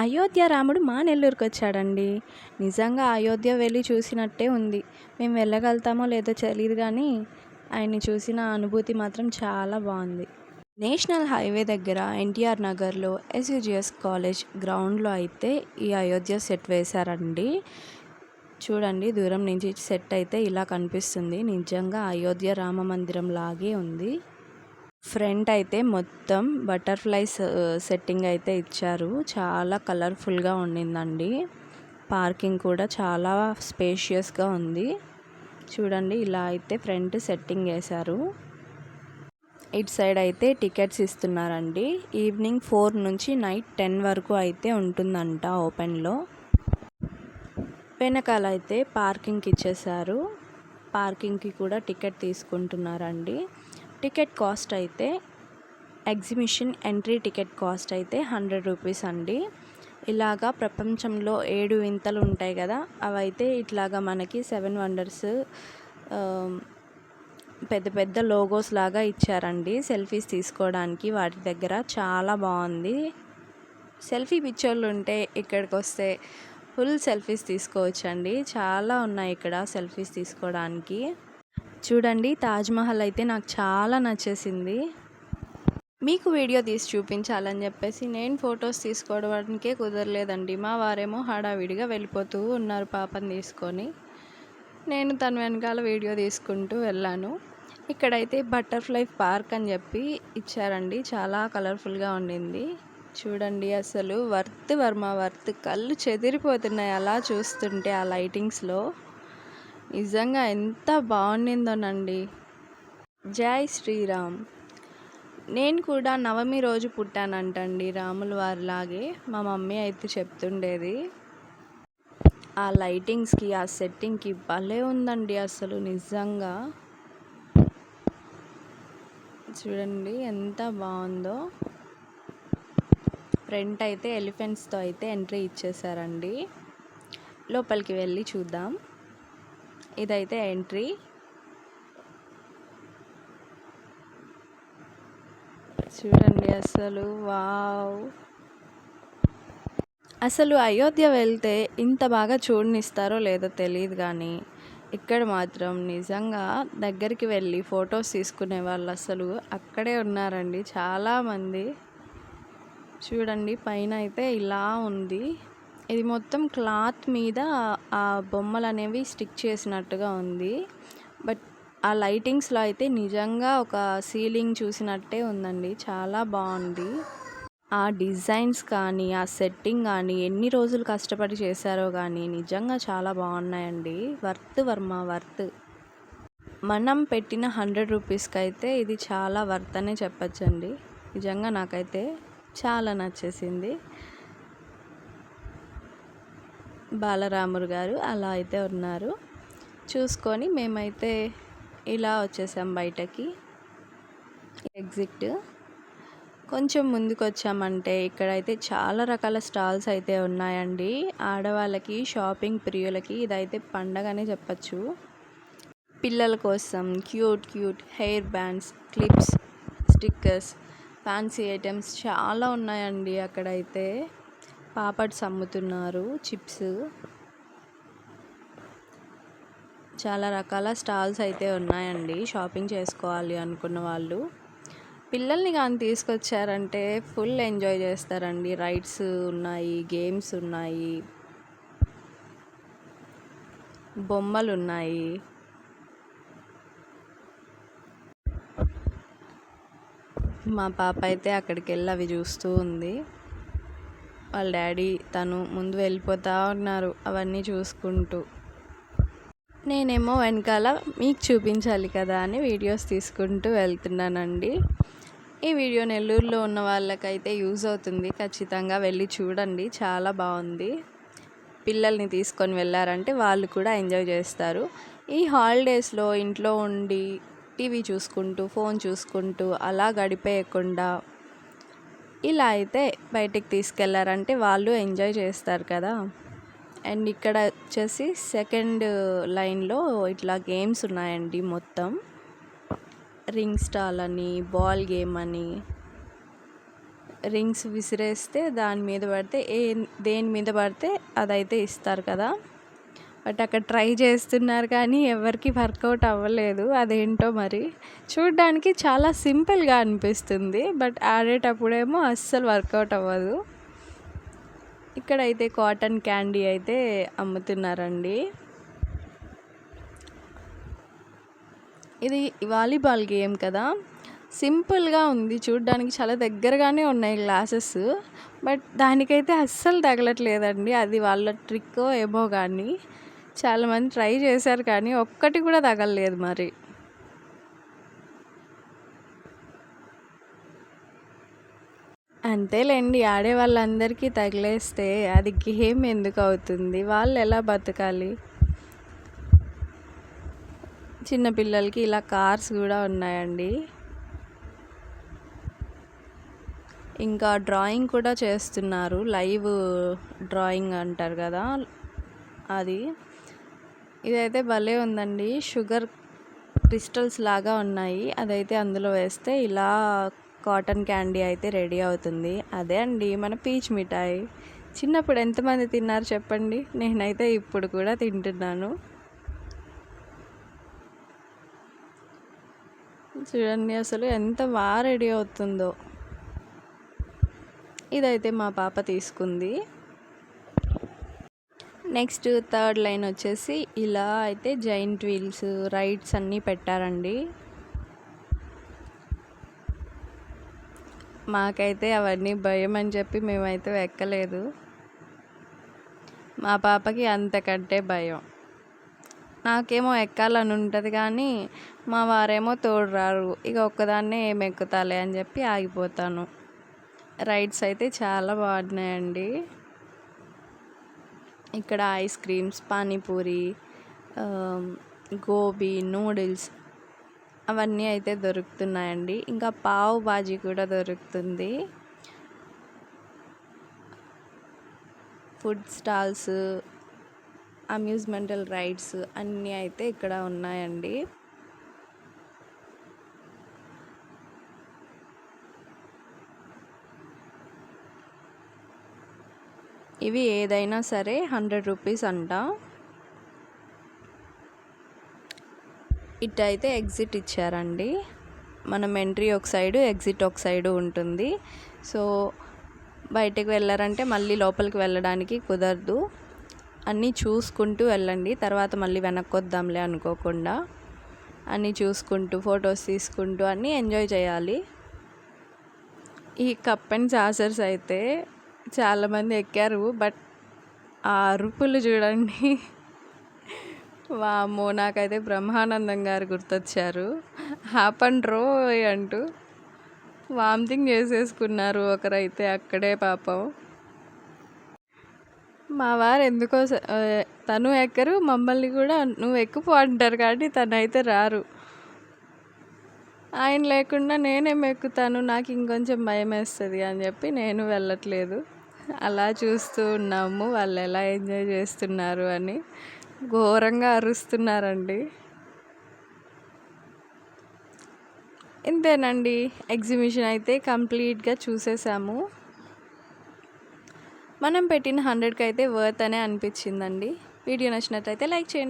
అయోధ్య రాముడు మా నెల్లూరుకి వచ్చాడండి. నిజంగా అయోధ్య వెళ్ళి చూసినట్టే ఉంది. మేము వెళ్ళగలుగుతామో లేదో తెలియదు కానీ ఆయన్ని చూసిన అనుభూతి మాత్రం చాలా బాగుంది. నేషనల్ హైవే దగ్గర ఎన్టీఆర్ నగర్లో ఎస్యూజిఎస్ కాలేజ్ గ్రౌండ్లో అయితే ఈ అయోధ్య సెట్ వేశారండి. చూడండి, దూరం నుంచి సెట్ అయితే ఇలా కనిపిస్తుంది. నిజంగా అయోధ్య రామ మందిరం లాగే ఉంది. ఫ్రంట్ అయితే మొత్తం బటర్ఫ్లైస్ సెట్టింగ్ అయితే ఇచ్చారు. చాలా కలర్ఫుల్గా ఉండిందండి. పార్కింగ్ కూడా చాలా స్పేషియస్గా ఉంది. చూడండి, ఇలా అయితే ఫ్రంట్ సెట్టింగ్ వేశారు. ఇటు సైడ్ అయితే టికెట్స్ ఇస్తున్నారండి. ఈవినింగ్ 4 నుంచి నైట్ 10 వరకు అయితే ఉంటుందంట ఓపెన్లో. వెనకాల అయితే పార్కింగ్కి ఇచ్చేసారు. పార్కింగ్కి కూడా టికెట్ తీసుకుంటున్నారండి. టికెట్ కాస్ట్ అయితే ఎగ్జిబిషన్ ఎంట్రీ టికెట్ కాస్ట్ అయితే 100 రూపీస్ అండి. ఇలాగా ప్రపంచంలో 7 వింతలు ఉంటాయి కదా, అవైతే ఇట్లాగా మనకి 7 వండర్స్ పెద్ద పెద్ద లోగోస్ లాగా ఇచ్చారండి సెల్ఫీస్ తీసుకోవడానికి. వాటి దగ్గర చాలా బాగుంది. సెల్ఫీ పిక్చర్లు ఉంటే ఇక్కడికి వస్తే ఫుల్ సెల్ఫీస్ తీసుకోవచ్చండి. చాలా ఉన్నాయి ఇక్కడ సెల్ఫీస్ తీసుకోవడానికి. చూడండి, తాజ్మహల్ అయితే నాకు చాలా నచ్చేసింది. మీకు వీడియో తీసి చూపించాలని చెప్పేసి నేను ఫొటోస్ తీసుకోవడానికే కుదరలేదండి. మా వారేమో హడావిడిగా వెళ్ళిపోతూ ఉన్నారు పాపని తీసుకొని. నేను తన వెనకాల వీడియో తీసుకుంటూ వెళ్ళాను. ఇక్కడైతే బటర్ఫ్లై పార్క్ అని చెప్పి ఇచ్చారండి. చాలా కలర్ఫుల్గా ఉండింది. చూడండి, అసలు వర్త్ వర్మ వర్త్. కళ్ళు చెదిరిపోతున్నాయి అలా చూస్తుంటే ఆ లైటింగ్స్లో. నిజంగా ఎంత బాగుండిందోనండి. జై శ్రీరామ్. నేను కూడా నవమి రోజు పుట్టానంటండి రాముల వారిలాగే. మా మమ్మీ అయితే చెప్తుండేది. ఆ లైటింగ్స్కి ఆ సెట్టింగ్కి భలే ఉందండి అసలు నిజంగా. చూడండి ఎంత బాగుందో. ఫ్రంట్ అయితే ఎలిఫెంట్స్తో అయితే ఎంట్రీ ఇచ్చేసారండి. లోపలికి వెళ్ళి చూద్దాం. ఇదైతే ఎంట్రీ. చూడండి అసలు వావ్. అసలు అయోధ్య వెళ్తే ఇంత బాగా చూడనిస్తారో లేదో తెలియదు కానీ ఇక్కడ మాత్రం నిజంగా దగ్గరికి వెళ్ళి ఫొటోస్ తీసుకునే వాళ్ళు అసలు అక్కడే ఉన్నారండి చాలామంది. చూడండి, పైన అయితే ఇలా ఉంది. ఇది మొత్తం క్లాత్ మీద ఆ బొమ్మలు అనేవి స్టిక్ చేసినట్టుగా ఉంది. బట్ ఆ లైటింగ్స్లో అయితే నిజంగా ఒక సీలింగ్ చూసినట్టే ఉందండి. చాలా బాగుంది. ఆ డిజైన్స్ కానీ ఆ సెట్టింగ్ కానీ ఎన్ని రోజులు కష్టపడి చేశారో కానీ నిజంగా చాలా బాగున్నాయండి. Worth Varma worth. మనం పెట్టిన 100 రూపీస్కి అయితే ఇది చాలా వర్త్ అనే చెప్పచ్చండి. నిజంగా నాకైతే చాలా నచ్చేసింది. బాలరాముడు గారు అలా అయితే ఉన్నారు. చూసుకొని మేమైతే ఇలా వచ్చేసాం బయటకి. ఎగ్జిట్ కొంచెం ముందుకు వచ్చామంటే ఇక్కడైతే చాలా రకాల స్టాల్స్ అయితే ఉన్నాయండి. ఆడవాళ్ళకి, షాపింగ్ ప్రియులకి ఇదైతే పండగనే చెప్పచ్చు. పిల్లల కోసం cute cute hair bands, clips, stickers, fancy items చాలా ఉన్నాయండి. అక్కడైతే పాపడ్స్ అమ్ముతున్నారు, చిప్స్, చాలా రకాల స్టాల్స్ అయితే ఉన్నాయండి. షాపింగ్ చేసుకోవాలి అనుకున్న వాళ్ళు పిల్లల్ని కానీ తీసుకొచ్చారంటే ఫుల్ ఎంజాయ్ చేస్తారండి. రైడ్స్ ఉన్నాయి, గేమ్స్ ఉన్నాయి, బొమ్మలు ఉన్నాయి. మా పాప అయితే అక్కడికి వెళ్ళి అవి చూస్తూ ఉంది. వాళ్ళ డాడీ తను ముందు వెళ్ళిపోతూ ఉన్నారు అవన్నీ చూసుకుంటూ. నేనేమో వెనకాల మీకు చూపించాలి కదా అని వీడియోస్ తీసుకుంటూ వెళ్తున్నానండి. ఈ వీడియో నెల్లూరులో ఉన్న వాళ్ళకైతే యూజ్ అవుతుంది. ఖచ్చితంగా వెళ్ళి చూడండి, చాలా బాగుంది. పిల్లల్ని తీసుకొని వెళ్ళారంటే వాళ్ళు కూడా ఎంజాయ్ చేస్తారు. ఈ హాలిడేస్లో ఇంట్లో ఉండి టీవీ చూసుకుంటూ, ఫోన్ చూసుకుంటూ అలా గడిపేయకుండా ఇలా అయితే బయటికి తీసుకెళ్లారంటే వాళ్ళు ఎంజాయ్ చేస్తారు కదా. అండ్ ఇక్కడ వచ్చేసి సెకండ్ లైన్లో ఇట్లా గేమ్స్ ఉన్నాయండి. మొత్తం రింగ్ స్టాల్ అని, బాల్ గేమ్ అని, రింగ్స్ విసిరేస్తే దాని మీద పడితే దేని మీద పడితే అదైతే ఇస్తారు కదా. బట్ అక్కడ ట్రై చేస్తున్నారు కానీ ఎవరికి వర్కౌట్ అవ్వలేదు. అదేంటో మరి. చూడ్డానికి చాలా సింపుల్గా అనిపిస్తుంది, బట్ ఆడేటప్పుడేమో అస్సలు వర్కౌట్ అవ్వదు. ఇక్కడైతే కాటన్ క్యాండీ అయితే అమ్ముతున్నారండి. ఇది వాలీబాల్ గేమ్ కదా, సింపుల్గా ఉంది చూడ్డానికి, చాలా దగ్గరగానే ఉన్నాయి గ్లాసెస్, బట్ దానికైతే అస్సలు తగలట్లేదండి. అది వాళ్ళ ట్రిక్కో ఏమో కానీ చాలామంది ట్రై చేశారు కానీ ఒక్కటి కూడా తగలలేదు మరి. అంతేలేండి, ఆడే వాళ్ళందరికీ తగిలేస్తే అది గేమ్ ఎందుకు అవుతుంది, వాళ్ళు ఎలా బతకాలి. చిన్నపిల్లలకి ఇలా కార్స్ కూడా ఉన్నాయండి. ఇంకా డ్రాయింగ్ కూడా చేస్తున్నారు, లైవ్ డ్రాయింగ్ అంటారు కదా అది. ఇదైతే భలే ఉందండి, షుగర్ క్రిస్టల్స్ లాగా ఉన్నాయి. అదైతే అందులో వేస్తే ఇలా కాటన్ క్యాండీ అయితే రెడీ అవుతుంది. అదే అండి మన పీచ్ మిఠాయి. చిన్నప్పుడు ఎంతమంది తిన్నారు చెప్పండి, నేనైతే ఇప్పుడు కూడా తింటున్నాను. చూడండి అసలు ఎంత బాగా రెడీ అవుతుందో. ఇదైతే మా పాప తీసుకుంది. నెక్స్ట్ థర్డ్ లైన్ వచ్చేసి ఇలా అయితే జైంట్ వీల్స్ రైడ్స్ అన్నీ పెట్టారండి. మాకైతే అవన్నీ భయం అని చెప్పి మేమైతే ఎక్కలేదు. మా పాపకి అంతకంటే భయం. నాకేమో ఎక్కాలని ఉంటుంది కానీ మా వారేమో తోడు రారు. ఇక ఒక్కదాన్నే ఏం ఎక్కుతాలే అని చెప్పి ఆగిపోతాను. రైడ్స్ అయితే చాలా బాగున్నాయండి. ఇక్కడ ice creams, panipuri, gobi, noodles అవన్నీ అయితే దొరుకుతున్నాయండి. ఇంకా పావ్ బాజీ కూడా దొరుకుతుంది. ఫుడ్ స్టాల్స్, అమ్యూజ్మెంటల్ రైడ్స్ అన్నీ అయితే ఇక్కడ ఉన్నాయండి. ఇవి ఏదైనా సరే 100 రూపీస్ అంట. ఇటైతే ఎగ్జిట్ ఇచ్చారండి. మనం ఎంట్రీ ఒక సైడు, ఎగ్జిట్ ఒక సైడు ఉంటుంది. సో బయటకు వెళ్ళారంటే మళ్ళీ లోపలికి వెళ్ళడానికి కుదరదు. అన్నీ చూసుకుంటూ వెళ్ళండి, తర్వాత మళ్ళీ వెనక్కి వద్దాంలే అనుకోకుండా. అన్నీ చూసుకుంటూ ఫొటోస్ తీసుకుంటూ అన్నీ ఎంజాయ్ చేయాలి. ఈ కప్ అండ్ సాసర్స్ అయితే చాలామంది ఎక్కారు, బట్ ఆ అరుపులు చూడండి, వామ్మో, నాకైతే బ్రహ్మానందం గారు గుర్తొచ్చారు. హ్యాపన్ రోయ్ అంటూ వామిటింగ్ చేసేసుకున్నారు ఒకరైతే అక్కడే పాపం. మా వారు ఎందుకో తను ఎక్కరు, మమ్మల్ని కూడా నువ్వు ఎక్కుపో అంటారు కానీ తనైతే రారు. ఆయన లేకుండా నేనేం ఎక్కుతాను, నాకు ఇంకొంచెం భయం వేస్తుంది అని చెప్పి నేను వెళ్ళట్లేదు. అలా చూస్తూ ఉన్నాము వాళ్ళు ఎలా ఎంజాయ్ చేస్తున్నారు అని. ఘోరంగా అరుస్తున్నారండి. ఇంతేనండి, ఎగ్జిబిషన్ అయితే కంప్లీట్గా చూసేసాము. మనం పెట్టిన 100కి అయితే వర్త్ అనే అనిపించిందండి. వీడియో నచ్చినట్లయితే లైక్ చేయండి.